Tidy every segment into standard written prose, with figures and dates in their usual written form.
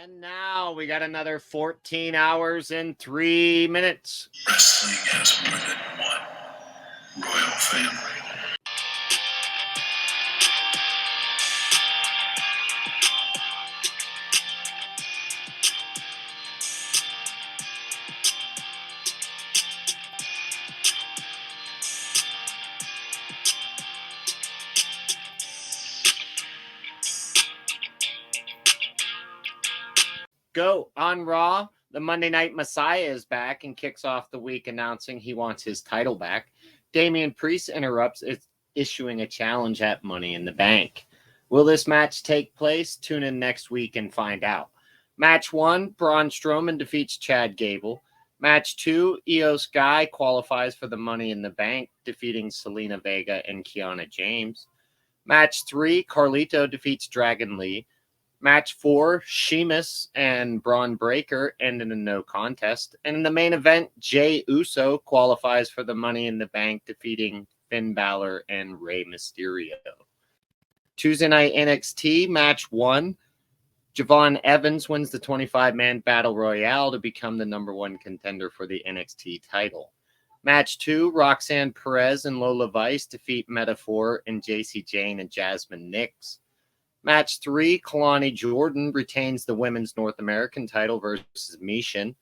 And now we got another 14 hours and 3 minutes. Wrestling has more than one royal family. Go on Raw. The Monday Night Messiah is back and kicks off the week announcing he wants his title back. Damian Priest interrupts, issuing a challenge at Money in the Bank. Will this match take place? Tune in next week and find out. Match 1, Braun Strowman defeats Chad Gable. Match 2, Io Sky qualifies for the Money in the Bank, defeating Selena Vega and Kiana James. Match 3, Carlito defeats Dragon Lee. Match 4, Sheamus and Braun Breaker end in a no contest. And in the main event, Jey Uso qualifies for the Money in the Bank, defeating Finn Balor and Rey Mysterio. Tuesday night NXT, match 1, Javon Evans wins the 25-man Battle Royale to become the number 1 contender for the NXT title. Match 2, Roxanne Perez and Lola Vice defeat Metaphor and JC Jane and Jasmine Nix. Match 3, Kalani Jordan retains the Women's North American title versus Mishin.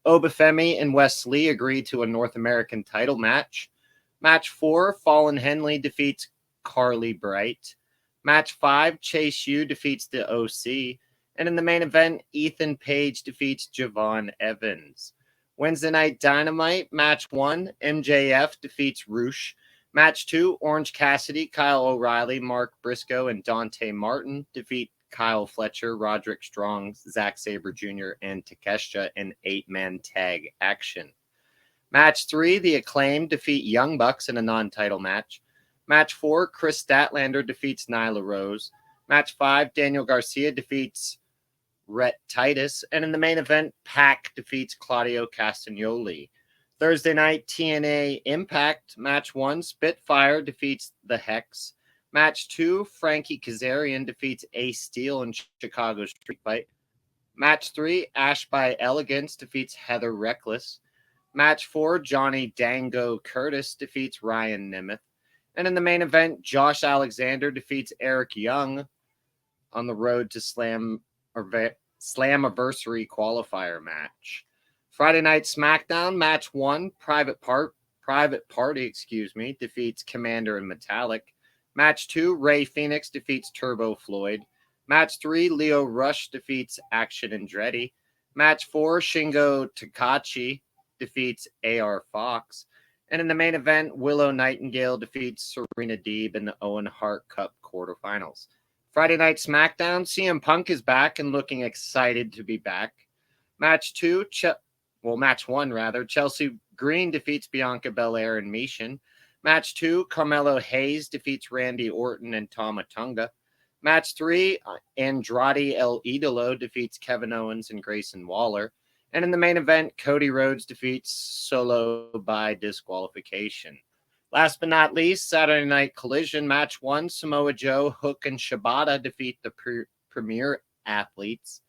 Obafemi and Wes Lee agree to a North American title match. Match 4, Fallon Henley defeats Carly Bright. Match 5, Chase U defeats the OC. And in the main event, Ethan Page defeats Javon Evans. Wednesday night Dynamite, match 1, MJF defeats Roosh. Match 2, Orange Cassidy, Kyle O'Reilly, Mark Briscoe, and Dante Martin defeat Kyle Fletcher, Roderick Strong, Zack Sabre Jr., and Takeshita in 8-man tag action. Match 3, The Acclaimed defeat Young Bucks in a non-title match. Match 4, Chris Statlander defeats Nyla Rose. Match 5, Daniel Garcia defeats Rhett Titus. And in the main event, Pac defeats Claudio Castagnoli. Thursday night, TNA IMPACT. Match 1, Spitfire defeats the Hex. Match 2, Frankie Kazarian defeats Ace Steel in Chicago Street Fight. Match 3, Ash by Elegance defeats Heather Reckless. Match 4, Johnny Dango Curtis defeats Ryan Nemeth. And in the main event, Josh Alexander defeats Eric Young on the road to Slammiversary qualifier match. Friday night SmackDown, match 1, Private Party defeats Commander and Metallic. Match 2, Rey Fenix defeats Turbo Floyd. Match 3, Leo Rush defeats Action Andretti. Match 4, Shingo Takagi defeats AR Fox. And in the main event, Willow Nightingale defeats Serena Deeb in the Owen Hart Cup quarterfinals. Friday night SmackDown, CM Punk is back and looking excited to be back. Match 1, Chelsea Green defeats Bianca Belair and Mishin. Match 2, Carmelo Hayes defeats Randy Orton and Tama Tonga. Match 3, Andrade El Idolo defeats Kevin Owens and Grayson Waller. And in the main event, Cody Rhodes defeats Solo by disqualification. Last but not least, Saturday Night Collision, match 1, Samoa Joe, Hook, and Shibata defeat the Premier Athletes.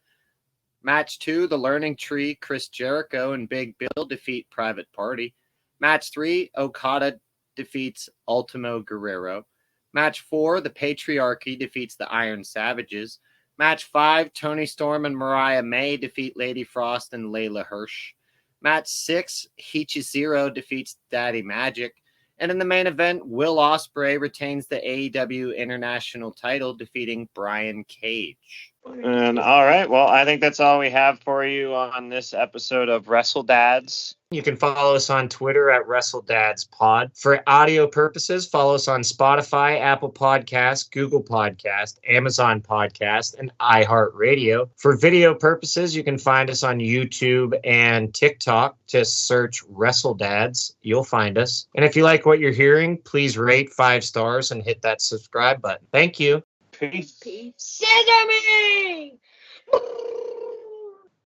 Match 2, The Learning Tree, Chris Jericho and Big Bill defeat Private Party. Match 3, Okada defeats Ultimo Guerrero. Match 4, The Patriarchy defeats the Iron Savages. Match 5, Toni Storm and Mariah May defeat Lady Frost and Layla Hirsch. Match 6, Hichizero defeats Daddy Magic. And in the main event, Will Ospreay retains the AEW International title, defeating Brian Cage. And all right, well, I think that's all we have for you on this episode of Wrestle Dads. You can follow us on Twitter at WrestleDadsPod. For audio purposes, follow us on Spotify, Apple Podcasts, Google Podcast, Amazon Podcast, and iHeartRadio. For video purposes, you can find us on YouTube and TikTok. Just search Wrestle Dads. You'll find us. And if you like what you're hearing, please rate 5 stars and hit that subscribe button. Thank you. Peace. Scissor me!